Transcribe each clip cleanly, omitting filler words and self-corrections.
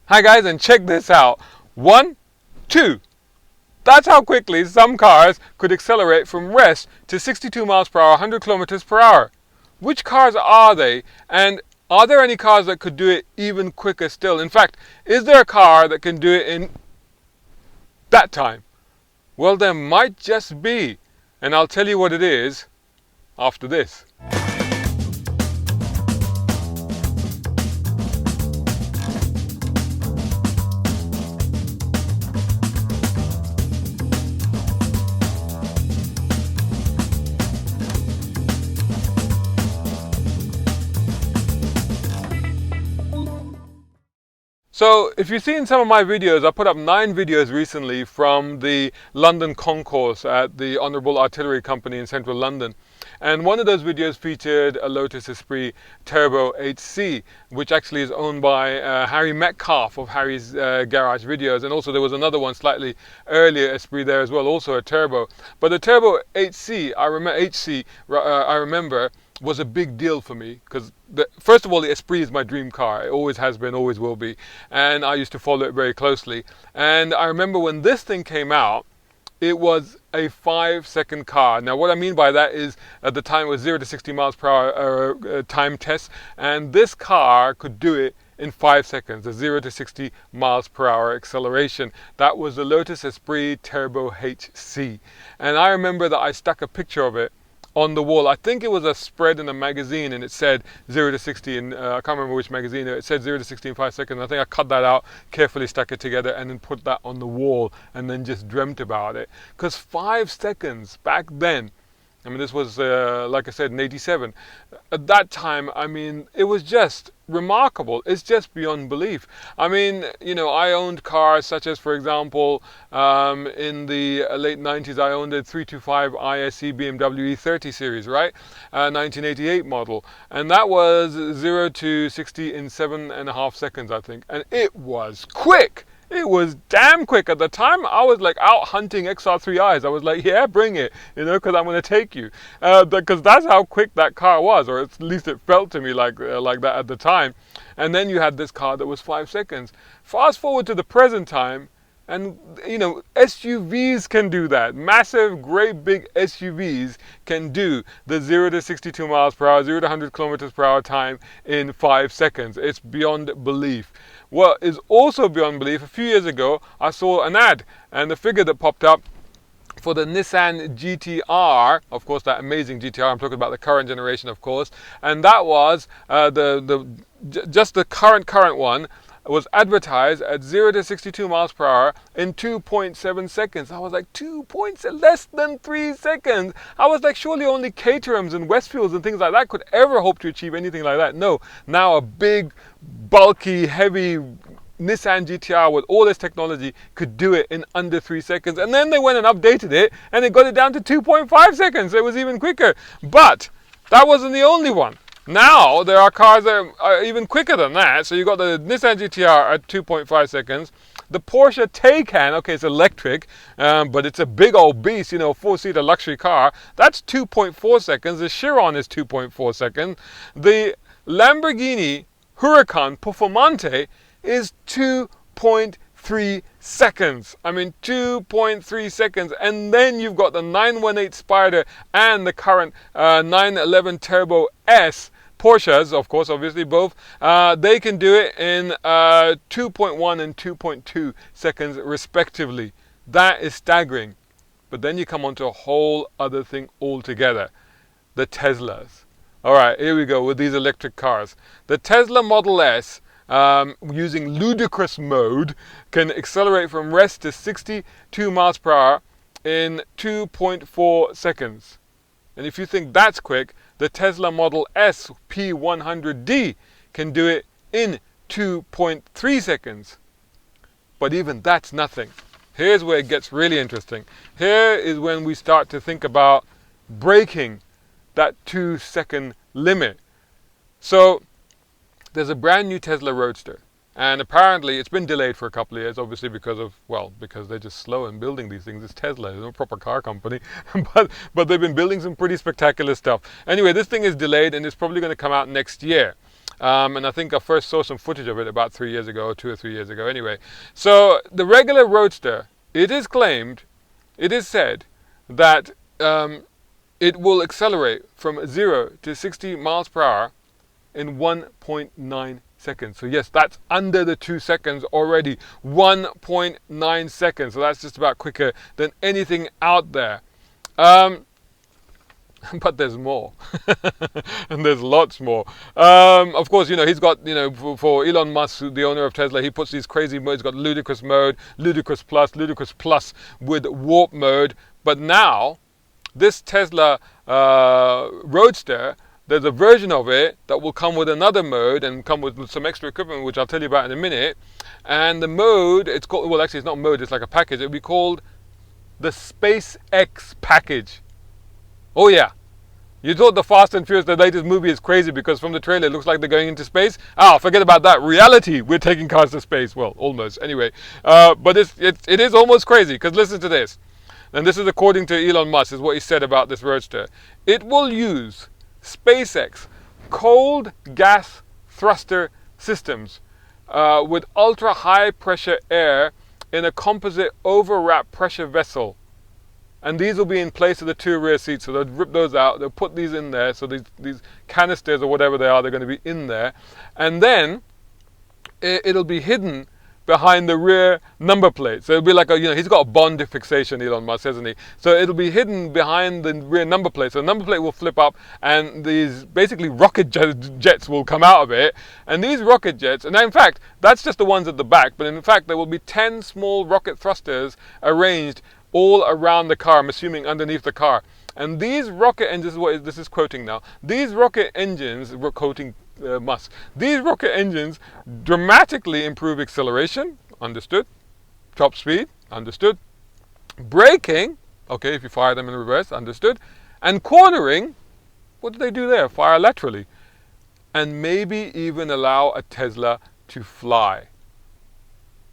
Hi guys, and check this out. 1, 2. That's how quickly some cars could accelerate from rest to 62 miles per hour, 100 kilometers per hour. Which cars are they? And are there any cars that could do it even quicker still? In fact, is there a car that can do it in that time? Well, there might just be. And I'll tell you what it is after this. So if you've seen some of my videos, I put up 9 videos recently from the London concourse at the Honourable Artillery Company in central London. And one of those videos featured a Lotus Esprit Turbo HC, which actually is owned by Harry Metcalf of Harry's Garage Videos. And also there was another one slightly earlier Esprit there as well, also a turbo. But the Turbo HC, I remember, was a big deal for me because first of all, the Esprit is my dream car. It always has been, always will be, and I used to follow it very closely. And I remember when this thing came out, it was a 5-second car. Now what I mean by that is at the time it was 0 to 60 miles per hour time test, and this car could do it in 5 seconds, a 0 to 60 miles per hour acceleration. That was the Lotus Esprit Turbo HC. And I remember that I stuck a picture of it on the wall. I think it was a spread in a magazine, and it said 0 to 60 in, I can't remember which magazine, it said 0 to 60 in 5 seconds. I think I cut that out, carefully stuck it together, and then put that on the wall, and then just dreamt about it. Because 5 seconds back then, I mean, this was, like I said, in 87. At that time, I mean, it was just remarkable. It's just beyond belief. I mean, you know, I owned cars such as, for example, in the late 90s, I owned a 325 ISE BMW E30 series, right? 1988 model. And that was 0 to 60 in 7.5 seconds, I think. And it was quick. It was damn quick. At the time, I was like out hunting XR3Is. I was like, yeah, bring it, you know, because I'm going to take you. Because that's how quick that car was, or at least it felt to me like that at the time. And then you had this car that was 5 seconds. Fast forward to the present time, and, you know, SUVs can do that. Massive, great big SUVs can do the 0 to 62 miles per hour, 0 to 100 kilometers per hour time in 5 seconds. It's beyond belief. What is also beyond belief, a few years ago, I saw an ad, and the figure that popped up for the Nissan GTR, of course, that amazing GTR, I'm talking about the current generation, of course, and that was just the current one, was advertised at 0 to 62 miles per hour in 2.7 seconds. I was like, less than 3 seconds. I was like, surely only Caterhams and Westfields and things like that could ever hope to achieve anything like that. No, now a big, bulky, heavy Nissan GTR with all this technology could do it in under 3 seconds. And then they went and updated it, and they got it down to 2.5 seconds. It was even quicker. But that wasn't the only one. Now there are cars that are even quicker than that. So you got the Nissan GTR at 2.5 seconds. The Porsche Taycan, okay, it's electric, but it's a big old beast, you know, 4-seater luxury car. That's 2.4 seconds. The Chiron is 2.4 seconds. The Lamborghini Huracan Performante is 2.3 seconds. I mean, 2.3 seconds. And then you've got the 918 Spider and the current 911 Turbo S. Porsches, of course, obviously both, they can do it in 2.1 and 2.2 seconds respectively. That is staggering. But then you come on to a whole other thing altogether. The Teslas. All right, here we go with these electric cars. The Tesla Model S, using ludicrous mode, can accelerate from rest to 62 miles per hour in 2.4 seconds. And if you think that's quick, the Tesla Model S P100D can do it in 2.3 seconds. But even that's nothing. Here's where it gets really interesting. Here is when we start to think about breaking that 2-second limit. So there's a brand new Tesla Roadster. And apparently it's been delayed for a couple of years, obviously because they're just slow in building these things. It's Tesla, it's no proper car company. but they've been building some pretty spectacular stuff. Anyway, this thing is delayed and it's probably going to come out next year. And I think I first saw some footage of it about 3 years ago, 2 or 3 years ago anyway. So the regular Roadster, it is claimed, it is said that it will accelerate from 0 to 60 miles per hour in 1.9 seconds. So yes, that's under the 2 seconds already. 1.9 seconds. So that's just about quicker than anything out there. But there's more. And there's lots more. Of course, he's got, for Elon Musk, the owner of Tesla, he puts these crazy modes. He's got ludicrous mode, ludicrous plus with warp mode. But now, this Tesla Roadster, there's a version of it that will come with another mode and come with some extra equipment, which I'll tell you about in a minute. And the mode, it's called, well, actually, it's not mode, it's like a package. It'll be called the SpaceX package. Oh yeah, you thought the Fast and Furious, the latest movie, is crazy because from the trailer it looks like they're going into space. Forget about that. Reality, we're taking cars to space. Well, almost. Anyway, but it is almost crazy because listen to this. And this is according to Elon Musk, is what he said about this Roadster. It will use SpaceX cold gas thruster systems with ultra high pressure air in a composite overwrap pressure vessel. And these will be in place of the 2 rear seats. So they'll rip those out. They'll put these in there. So these canisters or whatever they are, they're going to be in there. And then it'll be hidden behind the rear number plate. So it'll be like he's got a Bond fixation, Elon Musk, hasn't he? So it'll be hidden behind the rear number plate. So the number plate will flip up and these basically rocket jets will come out of it. And these rocket jets, and in fact, that's just the ones at the back. But in fact, there will be 10 small rocket thrusters arranged all around the car, I'm assuming underneath the car. And these rocket engines, this is quoting now, these rocket engines, quoting Musk, these rocket engines dramatically improve acceleration, understood, top speed, understood, braking, okay, if you fire them in reverse, understood, and cornering, what do they do there? Fire laterally. And maybe even allow a Tesla to fly.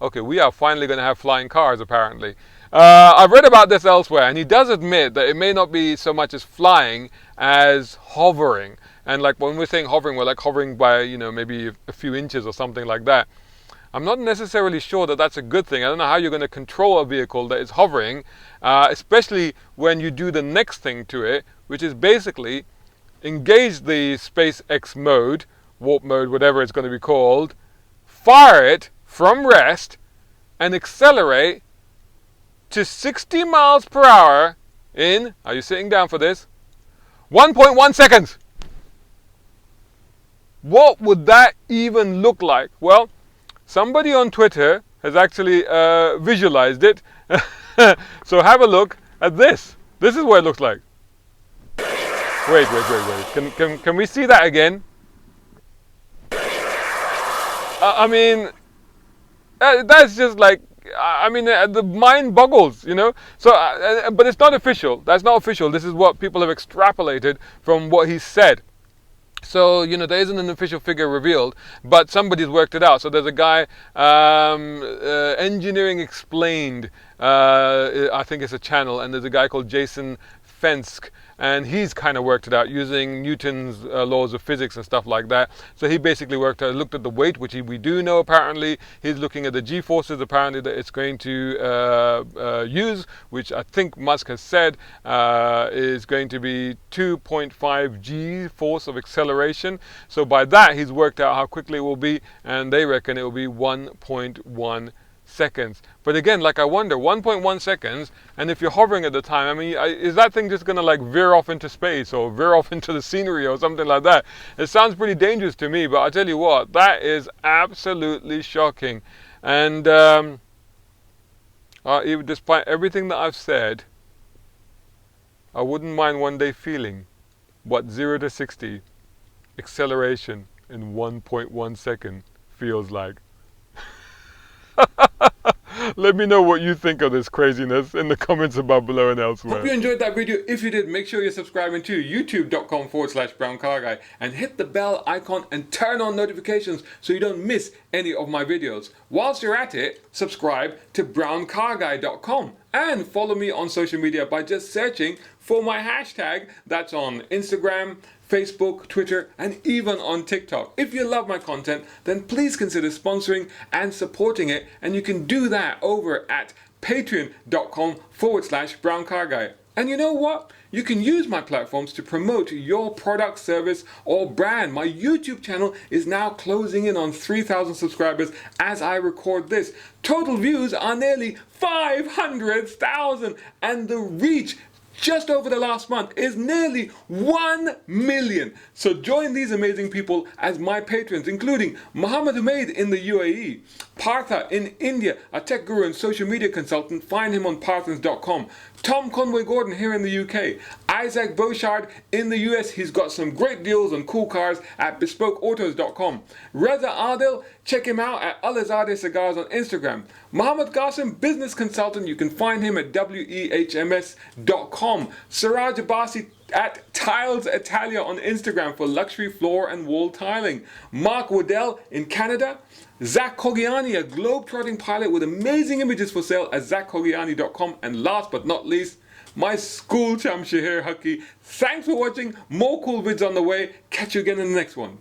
Okay, we are finally going to have flying cars, apparently. I've read about this elsewhere, and he does admit that it may not be so much as flying as hovering. And like when we're saying hovering, we're like hovering by, maybe a few inches or something like that. I'm not necessarily sure that that's a good thing. I don't know how you're going to control a vehicle that is hovering, especially when you do the next thing to it, which is basically engage the SpaceX mode, warp mode, whatever it's going to be called, fire it from rest, and accelerate to 60 miles per hour in, are you sitting down for this? 1.1 seconds. What would that even look like? Well, somebody on Twitter has actually visualized it. So have a look at this. This is what it looks like. Wait. Can we see that again? That's just like, the mind boggles, So, but it's not official. That's not official. This is what people have extrapolated from what he said. So, there isn't an official figure revealed, but somebody's worked it out. So there's a guy, Engineering Explained, I think it's a channel, and there's a guy called Jason Fensk, and he's kind of worked it out using Newton's laws of physics and stuff like that. So he basically looked at the weight, which we do know apparently. He's looking at the G-forces apparently that it's going to use, which I think Musk has said is going to be 2.5 G force of acceleration. So by that he's worked out how quickly it will be, and they reckon it will be 1.1 seconds. But again, like I wonder, 1.1 seconds, and if you're hovering at the time, is that thing just going to like veer off into space or veer off into the scenery or something like that? It sounds pretty dangerous to me, but I tell you what, that is absolutely shocking. And even despite everything that I've said, I wouldn't mind one day feeling what 0 to 60 acceleration in 1.1 second feels like. Let me know what you think of this craziness in the comments above below and elsewhere. Hope you enjoyed that video. If you did, make sure you're subscribing to youtube.com/browncarguy and hit the bell icon and turn on notifications so you don't miss any of my videos. Whilst you're at it, subscribe to browncarguy.com and follow me on social media by just searching for my hashtag. That's on Instagram, Facebook, Twitter, and even on TikTok. If you love my content, then please consider sponsoring and supporting it, and you can do that over at patreon.com/browncarguy. And you know what? You can use my platforms to promote your product, service, or brand. My YouTube channel is now closing in on 3,000 subscribers as I record this. Total views are nearly 500,000, and the reach just over the last month is nearly 1 million. So join these amazing people as my patrons, including Mohammed Humaid in the UAE, Partha in India, a tech guru and social media consultant. Find him on parthans.com. Tom Conway Gordon here in the UK, Isaac Beauchard in the US. He's got some great deals on cool cars at bespokeautos.com. Reza Adil, check him out at Alizadeh Cigars on Instagram. Mohammed Qasim, business consultant. You can find him at wehms.com. Siraj Abbasi at Tiles Italia on Instagram for luxury floor and wall tiling. Mark Waddell in Canada. Zach Kogiani, a globe-trotting pilot with amazing images for sale at zachkogiani.com. And last but not least, my school champ Shaheer Hakki. Thanks for watching. More cool vids on the way. Catch you again in the next one.